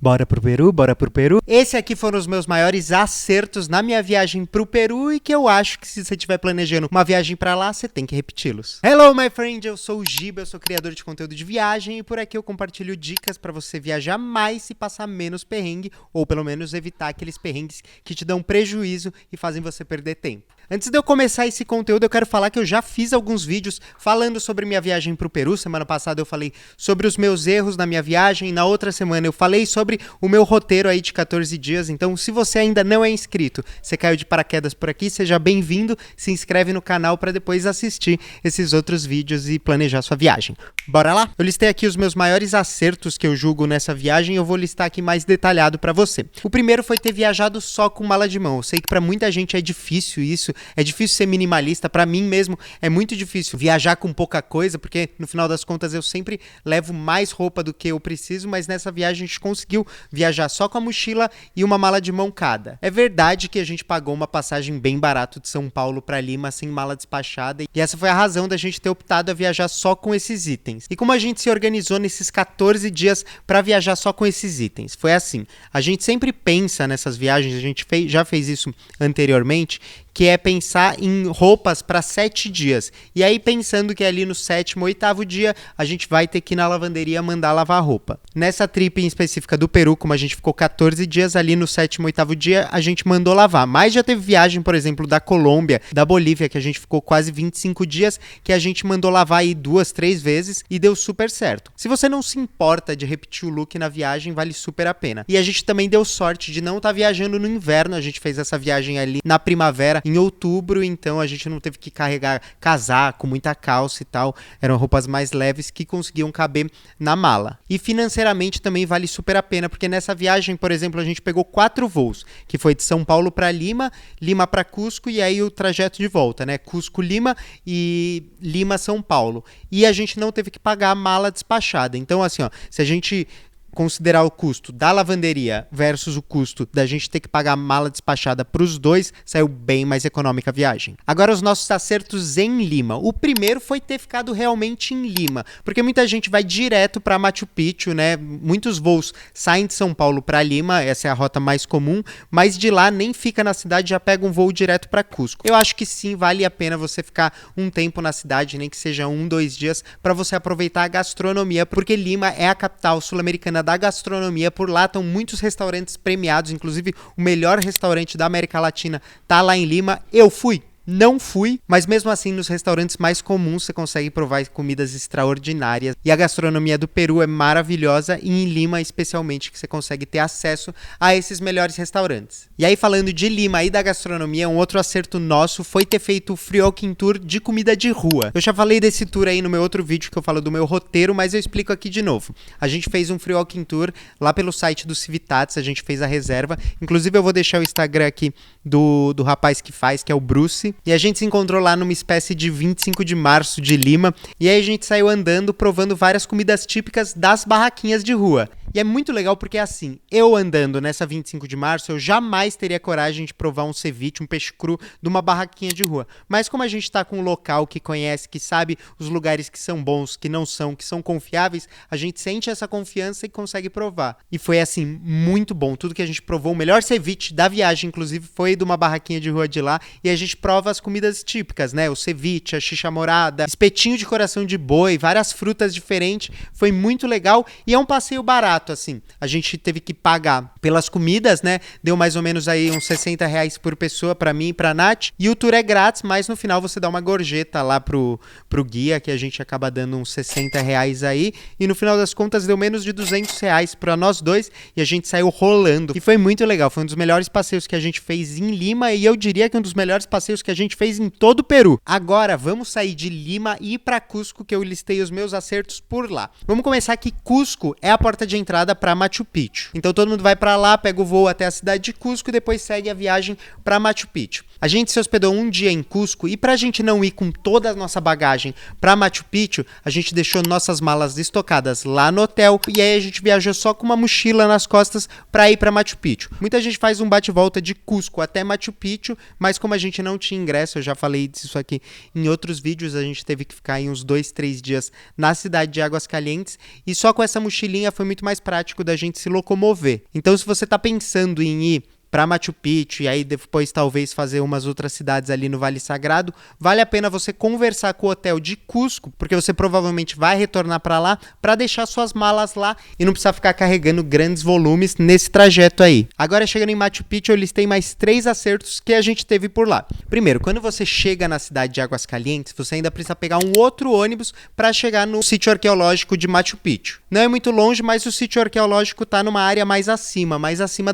Bora pro Peru, bora pro Peru. Esse aqui foram os meus maiores acertos na minha viagem pro Peru e que eu acho que se você estiver planejando uma viagem pra lá, você tem que repeti-los. Hello, my friend, eu sou o Giba, eu sou criador de conteúdo de viagem e por aqui eu compartilho dicas pra você viajar mais e passar menos perrengue, ou pelo menos evitar aqueles perrengues que te dão prejuízo e fazem você perder tempo. Antes de eu começar esse conteúdo, eu quero falar que eu já fiz alguns vídeos falando sobre minha viagem pro Peru. Semana passada eu falei sobre os meus erros na minha viagem, na outra semana eu falei sobre o meu roteiro aí de 14 dias. Então, se você ainda não é inscrito, você caiu de paraquedas por aqui, seja bem-vindo, se inscreve no canal para depois assistir esses outros vídeos e planejar sua viagem. Bora lá? Eu listei aqui os meus maiores acertos que eu julgo nessa viagem e eu vou listar aqui mais detalhado para você. O primeiro foi ter viajado só com mala de mão. Eu sei que para muita gente é difícil isso, é difícil ser minimalista, para mim mesmo é muito difícil viajar com pouca coisa, porque no final das contas eu sempre levo mais roupa do que eu preciso, mas nessa viagem a gente conseguiu viajar só com a mochila e uma mala de mão cada. É verdade que a gente pagou uma passagem bem barato de São Paulo para Lima sem mala despachada, e essa foi a razão da gente ter optado a viajar só com esses itens. E como a gente se organizou nesses 14 dias para viajar só com esses itens? Foi assim, a gente sempre pensa nessas viagens, a gente já fez isso anteriormente, que é pensar em roupas para 7 dias. E aí pensando que ali no 7º, 8º dia, a gente vai ter que ir na lavanderia mandar lavar a roupa. Nessa trip em específica do Peru, como a gente ficou 14 dias, ali no 7º, 8º dia, a gente mandou lavar. Mas já teve viagem, por exemplo, da Colômbia, da Bolívia, que a gente ficou quase 25 dias, que a gente mandou lavar aí 2, 3 vezes e deu super certo. Se você não se importa de repetir o look na viagem, vale super a pena. E a gente também deu sorte de não estar viajando no inverno, a gente fez essa viagem ali na primavera, em outubro, então a gente não teve que carregar casaco, muita calça e tal, eram roupas mais leves que conseguiam caber na mala. E financeiramente também vale super a pena, porque nessa viagem, por exemplo, a gente pegou 4 voos, que foi de São Paulo para Lima, Lima para Cusco e aí o trajeto de volta, né? Cusco-Lima e Lima-São Paulo. E a gente não teve que pagar a mala despachada. Então, assim, ó, se a gente considerar o custo da lavanderia versus o custo da gente ter que pagar a mala despachada para os dois, saiu bem mais econômica a viagem. Agora os nossos acertos em Lima. O primeiro foi ter ficado realmente em Lima, porque muita gente vai direto para Machu Picchu, né? Muitos voos saem de São Paulo para Lima, essa é a rota mais comum, mas de lá nem fica na cidade, já pega um voo direto para Cusco. Eu acho que sim, vale a pena você ficar um tempo na cidade, nem que seja 1, 2 dias, para você aproveitar a gastronomia, porque Lima é a capital sul-americana da gastronomia. Por lá estão muitos restaurantes premiados, inclusive o melhor restaurante da América Latina tá lá em Lima. Eu fui. Não fui, mas mesmo assim nos restaurantes mais comuns você consegue provar comidas extraordinárias e a gastronomia do Peru é maravilhosa e em Lima especialmente que você consegue ter acesso a esses melhores restaurantes. E aí falando de Lima e da gastronomia, um outro acerto nosso foi ter feito o Free Walking Tour de comida de rua. Eu já falei desse tour aí no meu outro vídeo que eu falo do meu roteiro, mas eu explico aqui de novo. A gente fez um Free Walking Tour lá pelo site do Civitats, a gente fez a reserva, inclusive eu vou deixar o Instagram aqui do rapaz que faz, que é o Bruce. E a gente se encontrou lá numa espécie de 25 de março de Lima. E aí a gente saiu andando, provando várias comidas típicas das barraquinhas de rua. E é muito legal porque assim, eu andando nessa 25 de março, eu jamais teria coragem de provar um ceviche, um peixe cru de uma barraquinha de rua. Mas como a gente tá com um local que conhece, que sabe os lugares que são bons, que não são, que são confiáveis, a gente sente essa confiança e consegue provar. E foi assim, muito bom. Tudo que a gente provou, o melhor ceviche da viagem, inclusive, foi de uma barraquinha de rua de lá. E a gente prova as comidas típicas, né? O ceviche, a xixa morada, espetinho de coração de boi, várias frutas diferentes. Foi muito legal e é um passeio barato. Assim, a gente teve que pagar pelas comidas, né? Deu mais ou menos aí uns R$60 por pessoa pra mim e pra Nath. E o tour é grátis, mas no final você dá uma gorjeta lá pro guia, que a gente acaba dando uns R$60 aí. E no final das contas deu menos de R$200 pra nós dois e a gente saiu rolando. E foi muito legal, foi um dos melhores passeios que a gente fez em Lima e eu diria que um dos melhores passeios que a gente fez em todo o Peru. Agora vamos sair de Lima e ir pra Cusco, que eu listei os meus acertos por lá. Vamos começar que Cusco é a porta de entrada para Machu Picchu. Então todo mundo vai para lá, pega o voo até a cidade de Cusco e depois segue a viagem para Machu Picchu. A gente se hospedou um dia em Cusco e pra gente não ir com toda a nossa bagagem para Machu Picchu, a gente deixou nossas malas estocadas lá no hotel e aí a gente viajou só com uma mochila nas costas para ir para Machu Picchu. Muita gente faz um bate-volta de Cusco até Machu Picchu, mas como a gente não tinha ingresso, eu já falei disso aqui em outros vídeos, a gente teve que ficar em uns 2, 3 dias na cidade de Águas Calientes e só com essa mochilinha foi muito mais mais prático da gente se locomover. Então, se você tá pensando em ir para Machu Picchu e aí depois talvez fazer umas outras cidades ali no Vale Sagrado, vale a pena você conversar com o hotel de Cusco, porque você provavelmente vai retornar para lá para deixar suas malas lá e não precisar ficar carregando grandes volumes nesse trajeto aí. Agora, chegando em Machu Picchu, eu listei mais 3 acertos que a gente teve por lá. Primeiro, quando você chega na cidade de Águas Calientes, você ainda precisa pegar um outro ônibus para chegar no sítio arqueológico de Machu Picchu. Não é muito longe, mas o sítio arqueológico tá numa área mais acima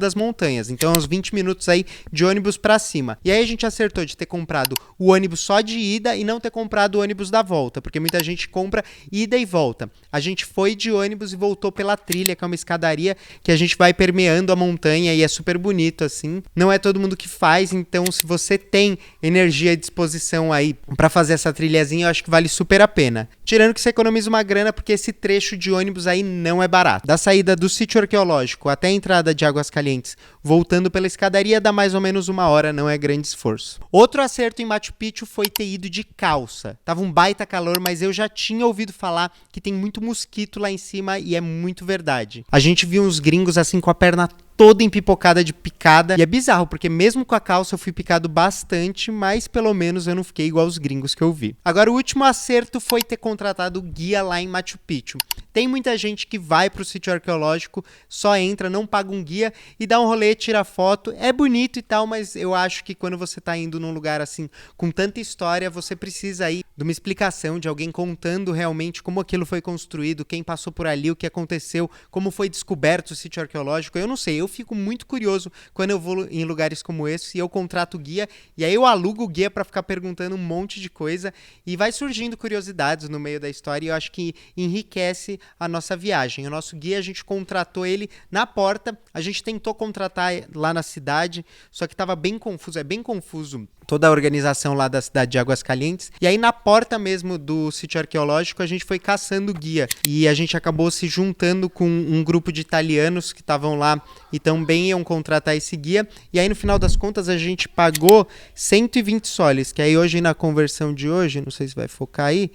das montanhas. Então, uns 20 minutos aí de ônibus pra cima. E aí a gente acertou de ter comprado o ônibus só de ida e não ter comprado o ônibus da volta, porque muita gente compra ida e volta. A gente foi de ônibus e voltou pela trilha, que é uma escadaria que a gente vai permeando a montanha e é super bonito assim. Não é todo mundo que faz, então se você tem energia e disposição aí pra fazer essa trilhazinha, eu acho que vale super a pena. Tirando que você economiza uma grana, porque esse trecho de ônibus aí não é barato. Da saída do sítio arqueológico até a entrada de Águas Calientes, voltando pela escadaria, dá mais ou menos 1 hora, não é grande esforço. Outro acerto em Machu Picchu foi ter ido de calça. Tava um baita calor, mas eu já tinha ouvido falar que tem muito mosquito lá em cima e é muito verdade. A gente viu uns gringos assim com a perna toda empipocada de picada. E é bizarro, porque mesmo com a calça eu fui picado bastante, mas pelo menos eu não fiquei igual os gringos que eu vi. Agora, o último acerto foi ter contratado guia lá em Machu Picchu. Tem muita gente que vai pro sítio arqueológico, só entra, não paga um guia e dá um rolê, tira foto. É bonito e tal, mas eu acho que quando você tá indo num lugar assim, com tanta história, você precisa aí de uma explicação, de alguém contando realmente como aquilo foi construído, quem passou por ali, o que aconteceu, como foi descoberto o sítio arqueológico. Eu não sei, eu fico muito curioso quando eu vou em lugares como esse e eu contrato guia, e aí eu alugo o guia pra ficar perguntando um monte de coisa e vai surgindo curiosidades no meio da história e eu acho que enriquece a nossa viagem. O nosso guia, a gente contratou ele na porta, a gente tentou contratar lá na cidade, só que tava bem confuso, é bem confuso toda a organização lá da cidade de Águas Calientes. E aí na porta mesmo do sítio arqueológico a gente foi caçando guia e a gente acabou se juntando com um grupo de italianos que estavam lá e também iam contratar esse guia. E aí no final das contas a gente pagou 120 soles, que aí hoje na conversão de hoje, não sei se vai focar aí,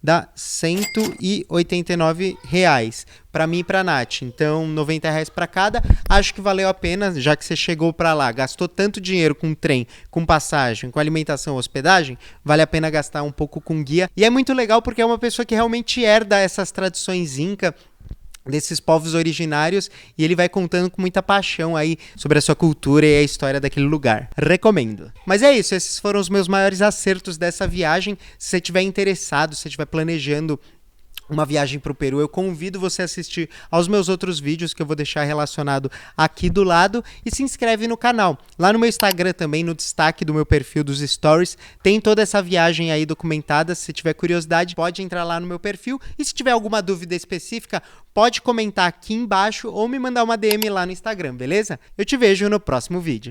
dá R$189 para mim e pra Nath. Então, R$90 para cada. Acho que valeu a pena, já que você chegou para lá, gastou tanto dinheiro com trem, com passagem, com alimentação, hospedagem, vale a pena gastar um pouco com guia. E é muito legal porque é uma pessoa que realmente herda essas tradições inca, desses povos originários, e ele vai contando com muita paixão aí sobre a sua cultura e a história daquele lugar. Recomendo. Mas é isso, esses foram os meus maiores acertos dessa viagem. Se você estiver interessado, se você estiver planejando uma viagem para o Peru, eu convido você a assistir aos meus outros vídeos que eu vou deixar relacionado aqui do lado e se inscreve no canal. Lá no meu Instagram também, no destaque do meu perfil dos stories, tem toda essa viagem aí documentada. Se tiver curiosidade, pode entrar lá no meu perfil e se tiver alguma dúvida específica, pode comentar aqui embaixo ou me mandar uma DM lá no Instagram, beleza? Eu te vejo no próximo vídeo.